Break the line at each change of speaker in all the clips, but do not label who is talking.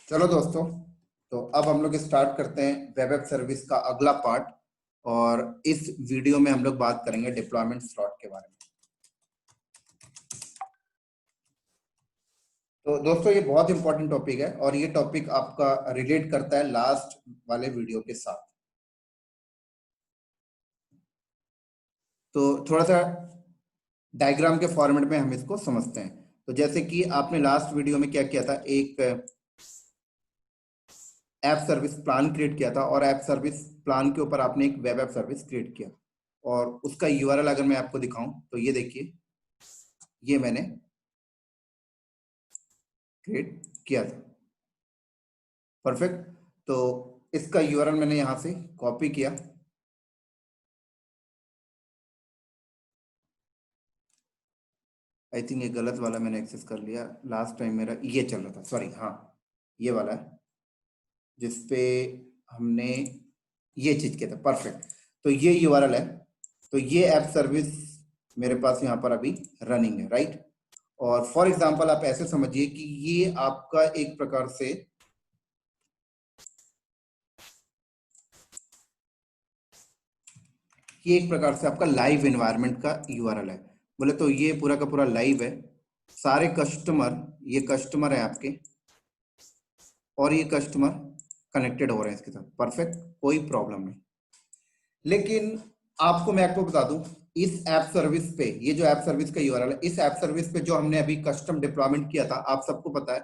चलो दोस्तों, तो अब हम लोग स्टार्ट करते हैं वेब ऐप सर्विस का अगला पार्ट। और इस वीडियो में हम लोग बात करेंगे डिप्लॉयमेंट स्लॉट के बारे में। तो दोस्तों, ये बहुत इंपॉर्टेंट टॉपिक है और ये टॉपिक आपका रिलेट करता है लास्ट वाले वीडियो के साथ। तो थोड़ा सा डायग्राम के फॉर्मेट में हम इसको समझते हैं। तो जैसे कि आपने लास्ट वीडियो में क्या किया था, एक ऐप सर्विस प्लान क्रिएट किया था और ऐप सर्विस प्लान के ऊपर आपने एक वेब ऐप सर्विस क्रिएट किया। और उसका यूआरएल अगर मैं आपको दिखाऊं तो ये देखिए, ये मैंने क्रिएट किया था। परफेक्ट। तो इसका यूआरएल मैंने यहां से कॉपी किया। आई थिंक ये गलत वाला मैंने एक्सेस कर लिया। लास्ट टाइम मेरा ये चल रहा था, सॉरी, हाँ ये वाला है जिसपे हमने ये चीज किया था। परफेक्ट। तो ये यूआरएल है। तो ये ऐप सर्विस मेरे पास यहाँ पर अभी रनिंग है, राइट। और फॉर एग्जांपल आप ऐसे समझिए कि ये आपका एक प्रकार से आपका लाइव एनवायरनमेंट का यूआरएल है। बोले तो ये पूरा का पूरा लाइव है। सारे कस्टमर, ये कस्टमर है आपके और ये कस्टमर कनेक्टेड हो रहे हैं इसके साथ। परफेक्ट, कोई प्रॉब्लम नहीं। लेकिन मैं आपको बता दूं, इस ऐप सर्विस पे, ये जो ऐप सर्विस का यूआरएल है, इस ऐप सर्विस पे जो हमने अभी कस्टम डिप्लॉयमेंट किया था, आप सबको पता है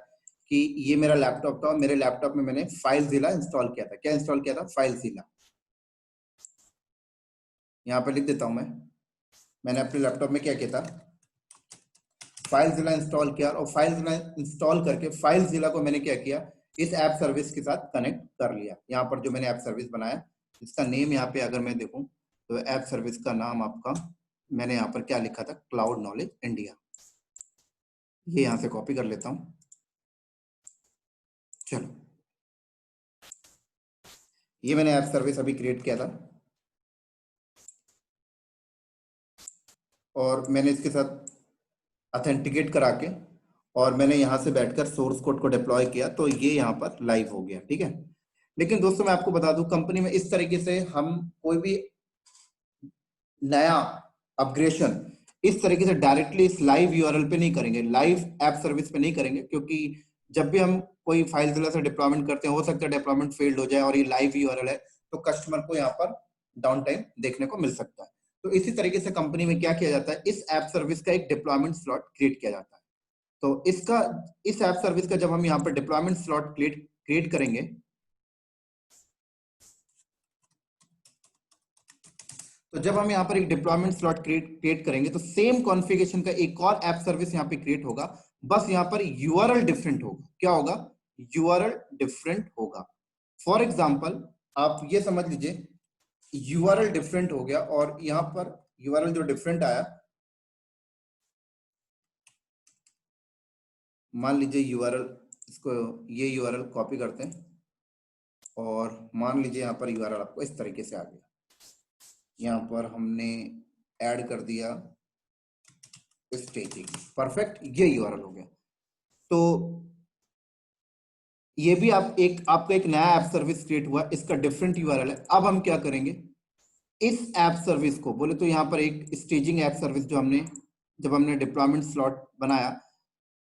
कि ये मेरा लैपटॉप था और मेरे लैपटॉप में मैंने फाइलज़िला इंस्टॉल किया था। क्या इंस्टॉल किया था? फाइलज़िला। यहाँ पे लिख देता हूं मैंने अपने लैपटॉप में क्या किया था, फाइलज़िला इंस्टॉल किया। और फाइलज़िला इंस्टॉल करके फाइलज़िला को मैंने क्या किया, इस ऐप सर्विस के साथ कनेक्ट कर लिया। यहाँ पर जो मैंने ऐप सर्विस बनाया, इसका नेम यहाँ पे अगर मैं देखूं तो ऐप सर्विस का नाम आपका, मैंने यहाँ पर क्या लिखा था, क्लाउड नॉलेज इंडिया। ये यहाँ से कॉपी कर लेता हूँ। चलो, ये मैंने ऐप सर्विस अभी क्रिएट किया था और मैंने इसके साथ ऑथेंटिकेट करा के और मैंने यहाँ से बैठकर सोर्स कोड को डिप्लॉय किया। तो ये यहाँ पर लाइव हो गया, ठीक है। लेकिन दोस्तों, मैं आपको बता दूं, कंपनी में इस तरीके से हम कोई भी नया अपग्रेडेशन इस तरीके से डायरेक्टली इस लाइव यूआरएल पे नहीं करेंगे, लाइव ऐप सर्विस पे नहीं करेंगे। क्योंकि जब भी हम कोई फाइलज़िला से डिप्लॉयमेंट करते हैं, हो सकता है डिप्लॉयमेंट फेल्ड हो जाए और ये लाइव यूआरएल है, तो कस्टमर को यहाँ पर डाउन टाइम देखने को मिल सकता है। तो इसी तरीके से कंपनी में क्या किया जाता है, इस ऐप सर्विस का एक डिप्लॉयमेंट स्लॉट क्रिएट किया जाता है। तो इस ऐप सर्विस का जब हम यहाँ पर डिप्लॉयमेंट स्लॉट क्रिएट करेंगे, तो जब हम यहाँ पर एक डिप्लॉयमेंट स्लॉट क्रिएट करेंगे तो सेम कॉन्फ़िगरेशन का एक और ऐप सर्विस यहाँ पे क्रिएट होगा। बस यहाँ पर यूआरएल डिफरेंट होगा। क्या होगा? यूआरएल डिफरेंट होगा। फॉर एग्जांपल, आप ये समझ लीजिए, यूआरएल डिफरेंट हो गया और यहाँ पर यूआरएल जो डिफरेंट आया, मान लीजिए यूआरएल, इसको ये यूआरएल कॉपी करते हैं और मान लीजिए यहाँ पर यूआरएल आपको इस तरीके से आ गया। यहाँ पर हमने ऐड कर दिया स्टेजिंग। परफेक्ट, ये यूआरएल हो गया। तो ये भी आपका एक नया ऐप सर्विस क्रिएट हुआ, इसका डिफरेंट यूआरएल है। अब हम क्या करेंगे, इस ऐप सर्विस को, बोले तो यहाँ पर एक स्टेजिंग ऐप सर्विस जो जब हमने डिप्लॉयमेंट स्लॉट बनाया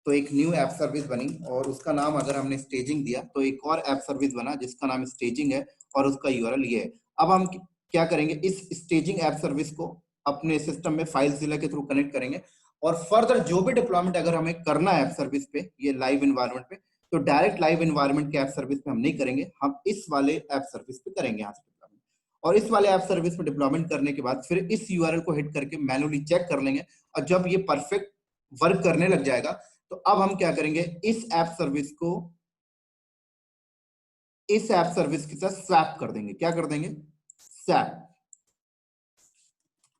तो एक न्यू ऐप सर्विस बनी और उसका नाम अगर हमने स्टेजिंग दिया तो एक और ऐप सर्विस बना जिसका नाम स्टेजिंग है और उसका यूआरएल ये है। अब हम क्या करेंगे, इस स्टेजिंग ऐप सर्विस को अपने सिस्टम में फाइलज़िला के थ्रू कनेक्ट करेंगे और फर्दर जो भी डिप्लॉयमेंट अगर हमें करना है ऐप सर्विस पे, ये लाइव एनवायरनमेंट पे, तो डायरेक्ट लाइव एनवायरनमेंट के ऐप सर्विस पे हम नहीं करेंगे, हम इस वाले ऐप सर्विस पे करेंगे यहाँ से डिप्लॉयमेंट। और इस वाले ऐप सर्विस में डिप्लॉयमेंट करने के बाद फिर इस यूआरएल को हिट करके मैन्युअली चेक कर लेंगे और जब ये परफेक्ट वर्क करने लग जाएगा तो अब हम क्या करेंगे, इस ऐप सर्विस को इस ऐप सर्विस के साथ स्वैप कर देंगे। क्या कर देंगे? स्वैप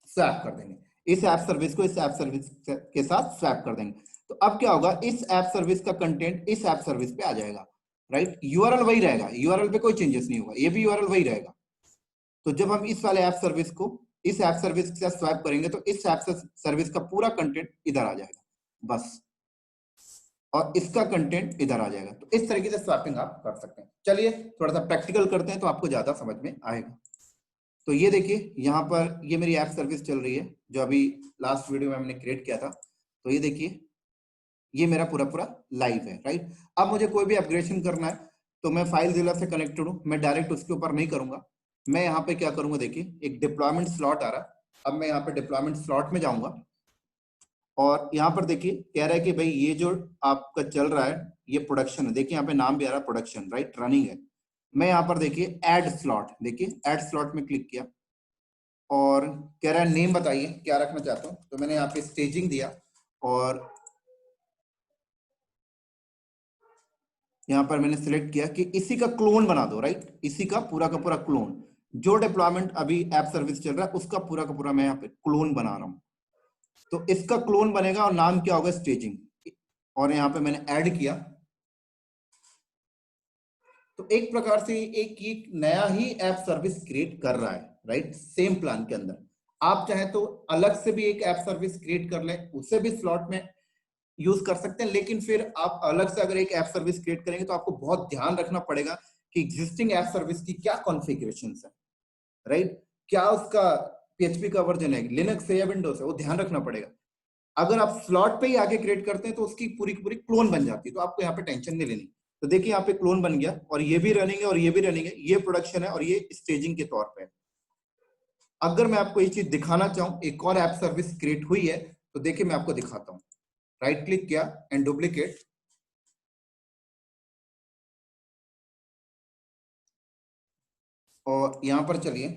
स्वैप कर देंगे। इस ऐप सर्विस को इस ऐप सर्विस के साथ स्वैप कर देंगे। तो अब क्या होगा, इस ऐप सर्विस का कंटेंट इस ऐप सर्विस पे आ जाएगा, राइट। यूआरएल वही रहेगा, यूआरएल पे कोई चेंजेस नहीं होगा, ये भी यूआरएल वही रहेगा। तो जब हम इस वाले ऐप सर्विस को इस ऐप सर्विस के साथ स्वैप करेंगे तो इस ऐप सर्विस का पूरा कंटेंट इधर आ जाएगा, बस। और इसका कंटेंट इधर आ जाएगा। तो इस तरीके से स्वैपिंग आप कर सकते हैं। चलिए थोड़ा सा प्रैक्टिकल करते हैं तो आपको ज्यादा समझ में आएगा। तो ये देखिए यहाँ पर ये मेरी ऐप सर्विस चल रही है जो अभी लास्ट वीडियो में हमने क्रिएट किया था। तो ये देखिए ये मेरा पूरा पूरा लाइव है, राइट। अब मुझे कोई भी अपग्रेडेशन करना है तो मैं फाइलज़िला से कनेक्टेड हूँ, मैं डायरेक्ट उसके ऊपर नहीं करूंगा। मैं यहाँ पे क्या करूंगा, देखिए एक डिप्लॉयमेंट स्लॉट आ रहा है। अब मैं यहाँ पे डिप्लॉयमेंट स्लॉट में जाऊंगा और यहाँ पर देखिए कह रहा है कि भाई ये जो आपका चल रहा है ये प्रोडक्शन है। देखिए यहाँ पे नाम भी आ रहा है प्रोडक्शन, राइट, रनिंग है। मैं यहाँ पर देखिए ऐड स्लॉट, देखिए ऐड स्लॉट में क्लिक किया और कह रहा है नेम बताइए क्या रखना चाहता हूँ। तो मैंने यहाँ पे स्टेजिंग दिया और यहाँ पर मैंने सिलेक्ट किया कि इसी का क्लोन बना दो, राइट, इसी का पूरा क्लोन। जो डिप्लॉयमेंट अभी ऐप सर्विस चल रहा है उसका पूरा का पूरा मैं यहाँ पे क्लोन बना रहा हूँ। तो इसका क्लोन बनेगा और नाम क्या होगा, स्टेजिंग। और यहाँ पे मैंने ऐड किया। तो एक प्रकार से एक नया ही ऐप सर्विस क्रिएट कर रहा है, राइट, सेम प्लान के अंदर। आप चाहे तो अलग से भी एक ऐप सर्विस क्रिएट कर लें, उसे भी स्लॉट में यूज कर सकते हैं। लेकिन फिर आप अलग से अगर एक ऐप सर्विस क्रिएट करेंगे तो आपको बहुत ध्यान रखना पड़ेगा कि एग्जिस्टिंग ऐप सर्विस की क्या कॉन्फ़िगरेशन है, राइट, क्या उसका पीएचपी का वर्जन है, लिनक्स है या विंडोज है, वो ध्यान रखना पड़ेगा। अगर आप स्लॉट पे ही आके क्रिएट करते हैं तो उसकी पूरी की पूरी क्लोन बन जाती है, तो आपको यहाँ पे टेंशन नहीं लेनी। तो देखिए यहाँ पे क्लोन बन गया और ये भी रनिंग है और ये भी रनिंग है, ये प्रोडक्शन है और ये स्टेजिंग के तौर पे। अगर मैं आपको ये चीज दिखाना चाहूँ एक और ऐप सर्विस क्रिएट हुई है तो देखिए मैं आपको दिखाता हूँ। राइट क्लिक किया एंड डुप्लीकेट, और यहां पर चलिए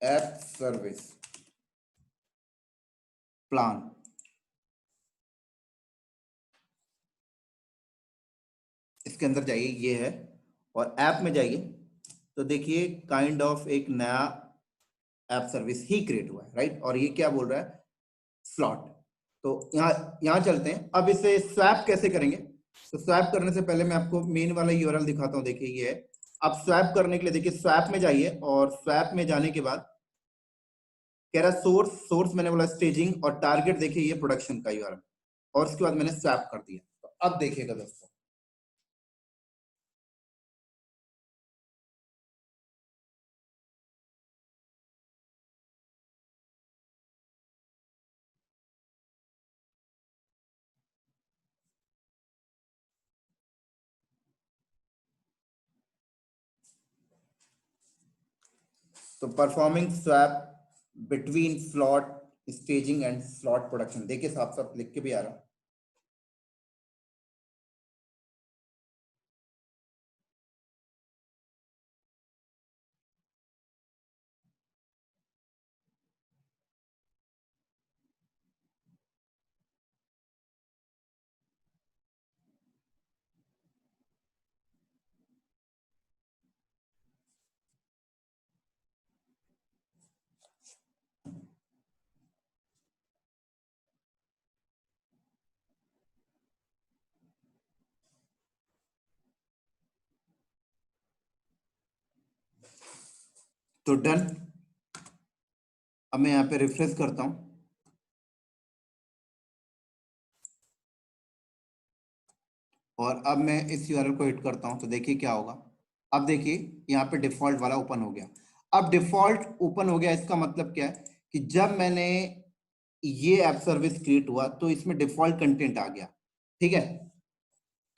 ऐप सर्विस प्लान, इसके अंदर जाइए, ये है, और ऐप में जाइए तो देखिए काइंड ऑफ एक नया ऐप सर्विस ही क्रिएट हुआ है, राइट। और ये क्या बोल रहा है, स्लॉट। तो यहाँ चलते हैं। अब इसे स्वैप कैसे करेंगे, तो स्वैप करने से पहले मैं आपको मेन वाला यूआरएल दिखाता हूँ। देखिए ये है। अब स्वैप करने के लिए देखिए स्वैप में जाइए और स्वैप में जाने के बाद कह रहा सोर्स, सोर्स मैंने बोला स्टेजिंग, और टारगेट देखिए ये प्रोडक्शन का यूआरएल, और उसके बाद मैंने स्वैप कर दिया। तो अब देखिएगा दोस्तों, तो performing swap between slot staging and slot production, देखिए साफ साफ लिख के भी आ रहा है। तो डन। अब मैं यहाँ पे रिफ्रेश करता हूँ और अब मैं इस यूआरएल को हिट करता हूँ तो देखिए क्या होगा। अब देखिए यहाँ पे डिफॉल्ट वाला ओपन हो गया। अब डिफॉल्ट ओपन हो गया इसका मतलब क्या है कि जब मैंने ये ऐप सर्विस क्रिएट हुआ तो इसमें डिफॉल्ट कंटेंट आ गया, ठीक है।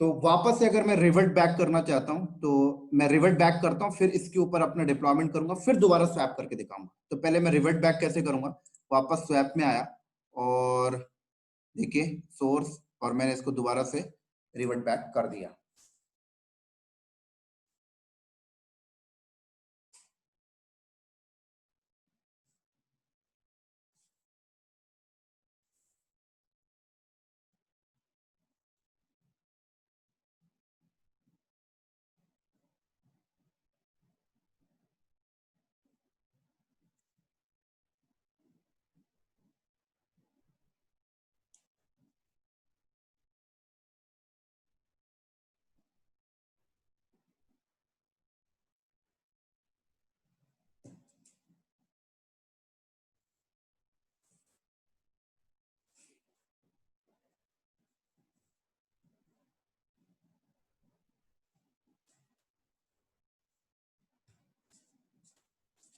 तो वापस से अगर मैं रिवर्ट बैक करना चाहता हूं तो मैं रिवर्ट बैक करता हूं, फिर इसके ऊपर अपना डिप्लॉयमेंट करूंगा, फिर दोबारा स्वैप करके दिखाऊंगा। तो पहले मैं रिवर्ट बैक कैसे करूंगा, वापस स्वैप में आया और देखिए सोर्स, और मैंने इसको दोबारा से रिवर्ट बैक कर दिया।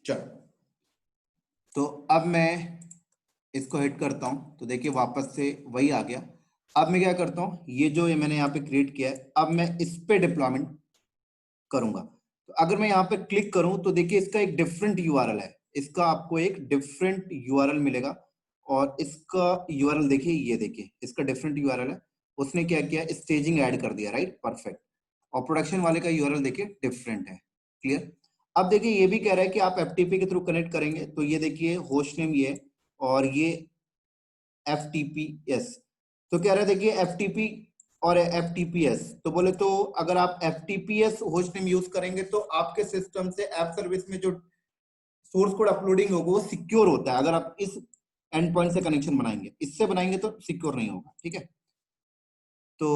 चलो, तो अब मैं इसको हिट करता हूं तो देखिए वापस से वही आ गया। अब मैं क्या करता हूं, ये जो ये मैंने यहाँ पे क्रिएट किया है, अब मैं इस पे डिप्लॉयमेंट करूंगा। तो अगर मैं यहाँ पे क्लिक करूं तो देखिए इसका एक डिफरेंट यूआरएल है, इसका आपको एक डिफरेंट यूआरएल मिलेगा। और इसका यूआरएल देखिए, ये देखिए इसका डिफरेंट यूआरएल है। उसने क्या किया, स्टेजिंग ऐड कर दिया, राइट, परफेक्ट। और प्रोडक्शन वाले का यूआरएल देखिए डिफरेंट है। क्लियर। अब देखिए ये भी कह रहा है कि आप एफटीपी के थ्रू कनेक्ट करेंगे, तो ये देखिए होस्ट नेम ये, और ये FTPS। तो कह रहे हैं देखिए FTP और FTPS, तो बोले तो अगर आप FTPS होस्ट नेम यूज करेंगे तो आपके सिस्टम से ऐप सर्विस में जो सोर्स कोड अपलोडिंग होगा वो सिक्योर होता है। अगर आप इस एंड पॉइंट से कनेक्शन बनाएंगे, इससे बनाएंगे तो सिक्योर नहीं होगा, ठीक है। तो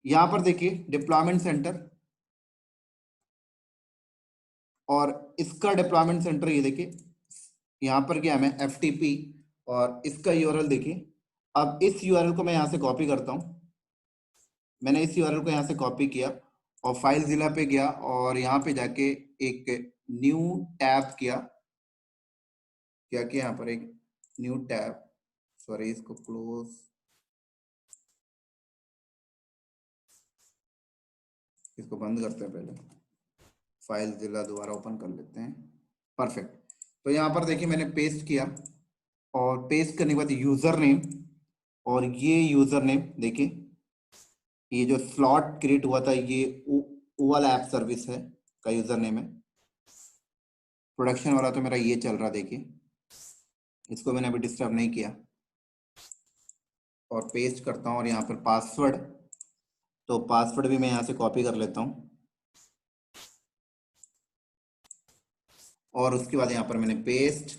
यहां पर देखिए डिप्लॉयमेंट सेंटर, और इसका डिप्लॉयमेंट सेंटर ये देखिए, यहां पर क्या है FTP, और इसका यूआरएल देखिए। अब इस यूआरएल को मैं यहां से कॉपी करता हूं, मैंने इस यूआरएल को यहाँ से कॉपी किया और फाइल जिला पे गया और यहाँ पे जाके एक न्यू टैब किया, क्या किया यहाँ पर एक न्यू टैब, सॉरी इसको क्लोज, इसको बंद करते हैं पहले, फाइल जिला दोबारा ओपन कर लेते हैं। परफेक्ट। तो यहाँ पर देखिए मैंने पेस्ट किया, और पेस्ट करने के बाद यूजर नेम, और ये यूजर नेम देखिए, ये जो स्लॉट क्रिएट हुआ था ये वो वाला ऐप सर्विस है का यूजर नेम है। प्रोडक्शन वाला तो मेरा ये चल रहा, देखिए इसको मैंने अभी डिस्टर्ब नहीं किया। और पेस्ट करता हूँ, और यहाँ पर पासवर्ड, तो पासवर्ड भी मैं यहाँ से कॉपी कर लेता हूँ, और उसके बाद यहाँ पर मैंने पेस्ट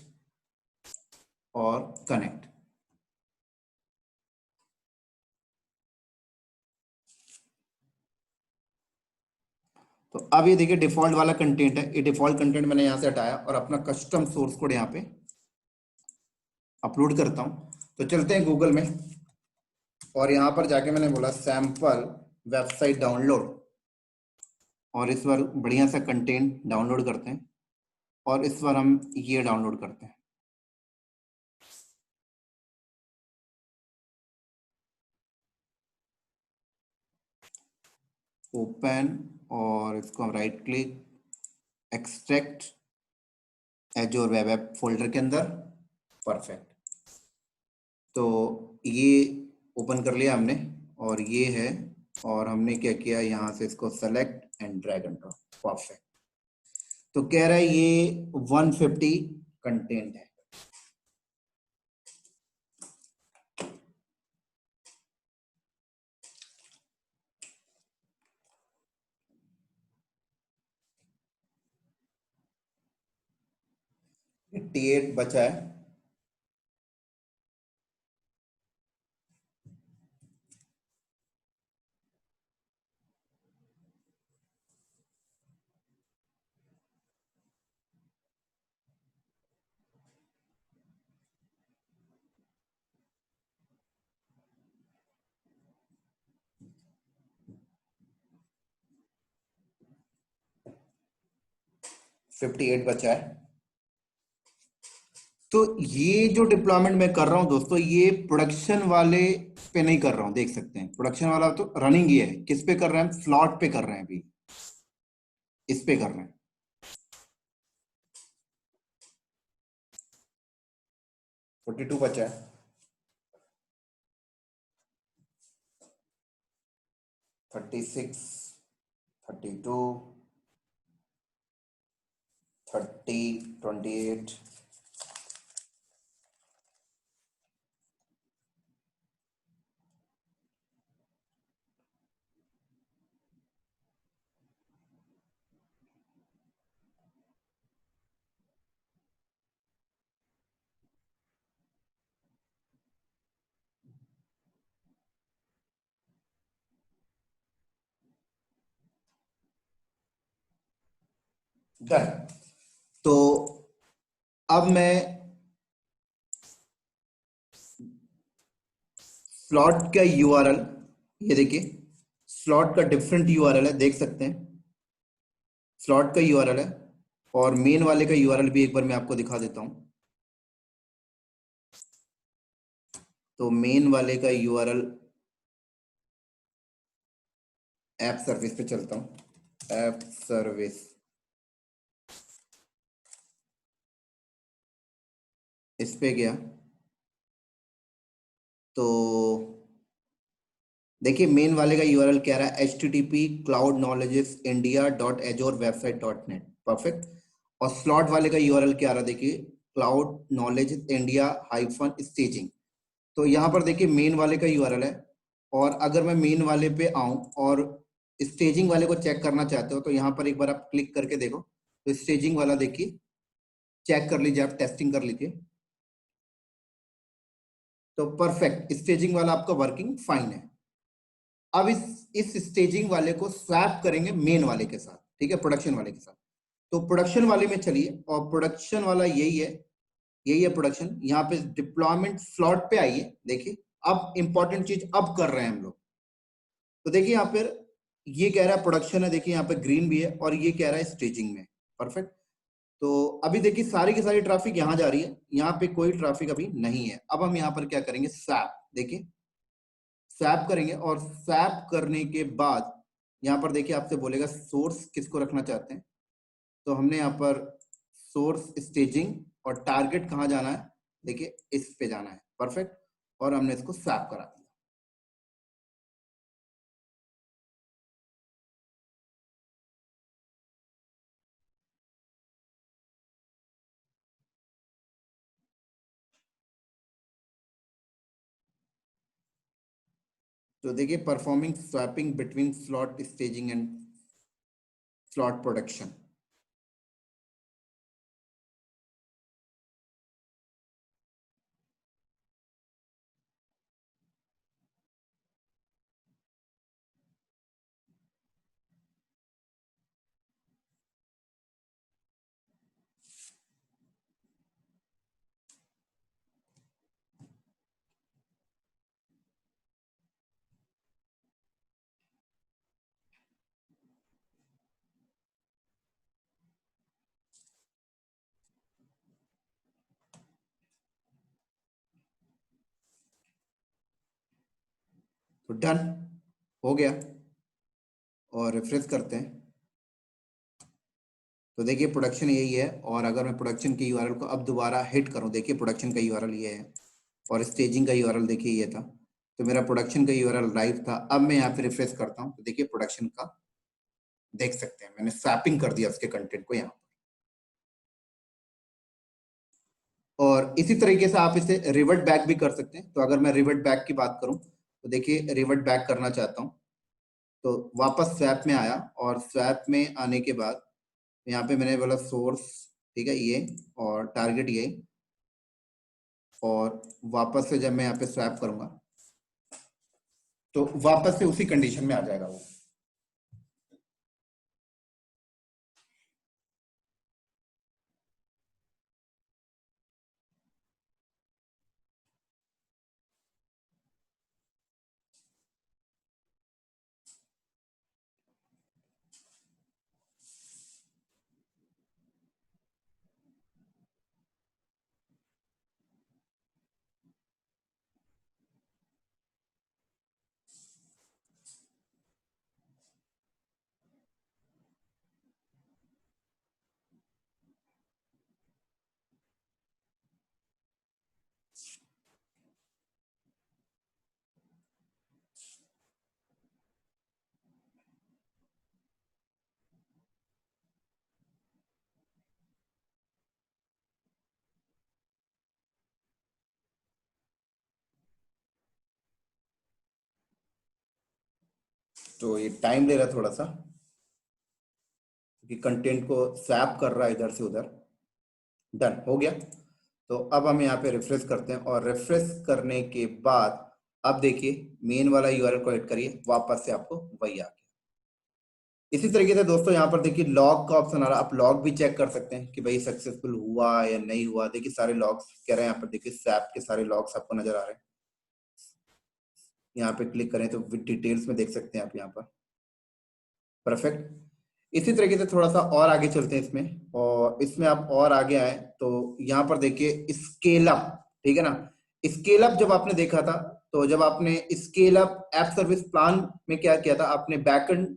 और कनेक्ट। तो अब ये देखिए डिफॉल्ट वाला कंटेंट है, ये डिफॉल्ट कंटेंट मैंने यहाँ से हटाया और अपना कस्टम सोर्स कोड यहाँ पे अपलोड करता हूँ। तो चलते हैं गूगल में, और यहाँ पर जाके मैंने बोला सैंपल वेबसाइट डाउनलोड, और इस बार बढ़िया सा कंटेंट डाउनलोड करते हैं, और इस बार हम ये डाउनलोड करते हैं। ओपन, और इसको हम right click, extract एजोर web app folder के अंदर, परफेक्ट। तो ये ओपन कर लिया हमने, और ये है, और हमने क्या किया यहाँ से इसको select and drag and drop, perfect. तो कह रहा है ये 150 कंटेंट है। T8 बचा है। फिफ्टी एट बचा है। तो ये जो डिप्लॉयमेंट मैं कर रहा हूं दोस्तों, ये प्रोडक्शन वाले पे नहीं कर रहा हूं, देख सकते हैं प्रोडक्शन वाला तो रनिंग ही है। किस पे कर रहे हैं, स्लॉट पे कर रहे हैं, अभी इस पे कर रहे हैं। 42 बचा है। 36, 32, 30, 28, डन। तो अब मैं स्लॉट का यूआरएल, ये देखिए स्लॉट का डिफरेंट यूआरएल है, देख सकते हैं स्लॉट का यूआरएल है, और मेन वाले का यूआरएल भी एक बार मैं आपको दिखा देता हूं। तो मेन वाले का यूआरएल, ऐप सर्विस पे चलता हूं, ऐप सर्विस, इस पे गया तो देखिए मेन वाले का यूआरएल कह रहा है http://cloudknowledgeindia.azurewebsite.net, परफेक्ट। और स्लॉट वाले का यूआरएल क्या आ रहा है, देखिए cloud-knowledge-india-staging। तो यहाँ पर देखिए मेन वाले का यूआरएल है, और अगर मैं मेन वाले पे आऊं और स्टेजिंग वाले को चेक करना चाहते हो तो यहाँ पर एक बार आप क्लिक करके देखो, तो स्टेजिंग वाला देखिए चेक कर लीजिए, आप टेस्टिंग कर लीजिए। तो परफेक्ट, स्टेजिंग वाला आपका वर्किंग फाइन है। अब इस स्टेजिंग वाले को स्वैप करेंगे मेन वाले के साथ, ठीक है, प्रोडक्शन वाले के साथ। तो प्रोडक्शन वाले में चलिए, और प्रोडक्शन वाला यही है, यही है प्रोडक्शन। यहाँ पे डिप्लॉयमेंट स्लॉट पे आइए, देखिए अब इंपॉर्टेंट चीज अब कर रहे हैं हम लोग। तो देखिए यहाँ पर ये कह रहा है प्रोडक्शन है, देखिए यहाँ पे ग्रीन भी है, और ये कह रहा है स्टेजिंग में, परफेक्ट। तो अभी देखिए सारी की सारी ट्रैफिक यहाँ जा रही है, यहाँ पे कोई ट्रैफिक अभी नहीं है। अब हम यहाँ पर क्या करेंगे, स्वैप, देखिए स्वैप करेंगे, और स्वैप करने के बाद यहाँ पर देखिए आपसे बोलेगा सोर्स किसको रखना चाहते हैं। तो हमने यहाँ पर सोर्स स्टेजिंग, और टारगेट कहाँ जाना है, देखिए इस पे जाना है, परफेक्ट। और हमने इसको स्वैप करा दिया। तो देखिए performing swapping between slot staging and slot production. तो डन हो गया, और रिफ्रेश करते हैं। तो देखिए प्रोडक्शन यही है, और अगर मैं प्रोडक्शन के यूआरएल को अब दोबारा हिट करूं, देखिए प्रोडक्शन का यूआरएल ये है, और स्टेजिंग का यूआरएल देखिए ये था। तो मेरा प्रोडक्शन का यूआरएल लाइव था। अब मैं यहाँ पे रिफ्रेश करता हूँ, तो देखिए प्रोडक्शन का देख सकते हैं, मैंने स्वैपिंग कर दिया उसके कंटेंट को यहाँ। और इसी तरीके से आप इसे रिवर्ट बैक भी कर सकते हैं। तो अगर मैं रिवर्ट बैक की बात करूं, तो देखिए रिवर्ट बैक करना चाहता हूं, तो वापस स्वैप में आया, और स्वैप में आने के बाद यहाँ पे मैंने बोला सोर्स, ठीक है ये, और टारगेट ये, और वापस से जब मैं यहाँ पे स्वैप करूंगा तो वापस से उसी कंडीशन में आ जाएगा वो। तो ये टाइम ले रहा है थोड़ा सा, क्योंकि कंटेंट को स्वैप कर रहा है इधर से उधर। डन हो गया। तो अब हम यहाँ पे रिफ्रेश करते हैं, और रिफ्रेश करने के बाद अब देखिए मेन वाला यूआरएल को हिट करिए, वापस से आपको वही आ गया। इसी तरीके से दोस्तों यहाँ पर देखिए लॉग का ऑप्शन आ रहा है, आप लॉग भी चेक कर सकते हैं कि भाई सक्सेसफुल हुआ या नहीं हुआ। देखिए सारे लॉग्स कह रहे हैं, यहाँ पर देखिए सैप के सारे लॉग्स आपको नजर आ रहे हैं। यहाँ पे क्लिक करें तो विद डिटेल्स में देख सकते हैं आप यहाँ पर, परफेक्ट। इसी तरीके से थोड़ा सा और आगे चलते हैं इसमें, और इसमें आप और आगे आए तो यहाँ पर देखिए स्केल अप, ठीक है ना। स्केल अप जब आपने देखा था, तो जब आपने scale up app service plan में क्या किया था, आपने बैकएंड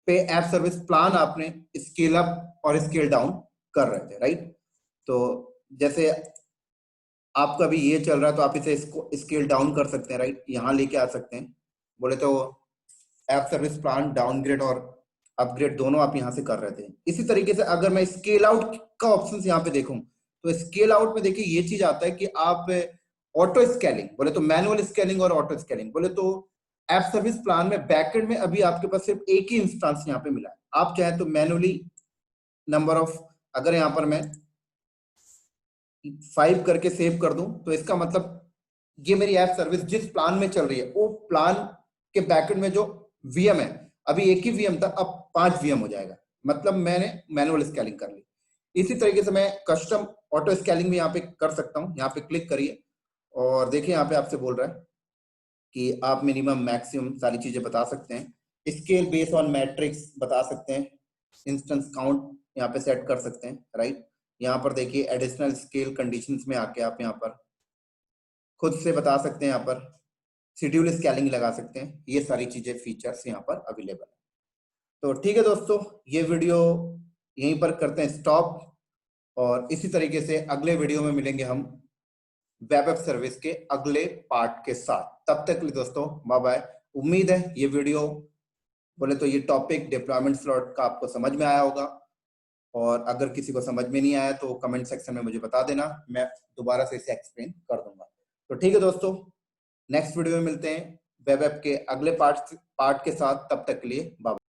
पे ऐप सर्विस प्लान आपने स्केल अप और स्केल डाउन कर रहे थे, राइट। तो जैसे आपका भी ये चल रहा है तो आप इसे इसको स्केल डाउन कर सकते हैं, राइट, यहाँ लेके आ सकते हैं। बोले तो ऐप सर्विस प्लान डाउनग्रेड और अपग्रेड दोनों आप यहाँ से कर रहे थे। इसी तरीके से अगर मैं स्केल आउट का ऑप्शन यहाँ पे देखूं, तो स्केल आउट में देखिए ये चीज आता है कि आप ऑटो स्केलिंग, बोले तो मैनुअल स्केलिंग और ऑटो स्केलिंग, बोले तो ऐप सर्विस प्लान में बैकएंड में अभी आपके पास सिर्फ एक ही इंस्टेंस यहाँ पे मिला है। आप चाहे तो मैनुअली नंबर ऑफ, अगर यहाँ पर मैं 5 करके सेव कर दूं, तो इसका मतलब ये मेरी ऐप सर्विस जिस प्लान में चल रही है वो प्लान के बैकएंड में जो वीएम है, अभी एक ही वीएम था, अब 5 वीएम हो जाएगा, मतलब मैंने मैनुअल स्केलिंग कर ली। इसी तरीके से मैं कस्टम ऑटो स्केलिंग भी यहाँ पे कर सकता हूँ। यहाँ पे क्लिक करिए और देखिए यहाँ पे आपसे बोल रहा है कि आप मिनिमम मैक्सिमम सारी चीजें बता सकते हैं, स्केल बेस ऑन मैट्रिक्स बता सकते हैं, इंस्टेंस काउंट यहाँ पे सेट कर सकते हैं, राइट। यहाँ पर देखिए एडिशनल स्केल कंडीशंस में आके आप यहाँ पर खुद से बता सकते हैं, यहाँ पर शेड्यूल स्केलिंग लगा सकते हैं। ये सारी चीजें फीचर्स यहाँ पर अवेलेबल है। तो ठीक है दोस्तों, ये वीडियो यहीं पर करते हैं स्टॉप, और इसी तरीके से अगले वीडियो में मिलेंगे हम वेब ऐप सर्विस के अगले पार्ट के साथ। तब तक के लिए दोस्तों बाय बाय। उम्मीद है ये वीडियो, बोले तो ये टॉपिक डिप्लॉयमेंट स्लॉट का आपको समझ में आया होगा, और अगर किसी को समझ में नहीं आया तो कमेंट सेक्शन में मुझे बता देना, मैं दोबारा से इसे एक्सप्लेन कर दूंगा। तो ठीक है दोस्तों, नेक्स्ट वीडियो में मिलते हैं वेब ऐप के अगले पार्ट के साथ। तब तक के लिए बाय।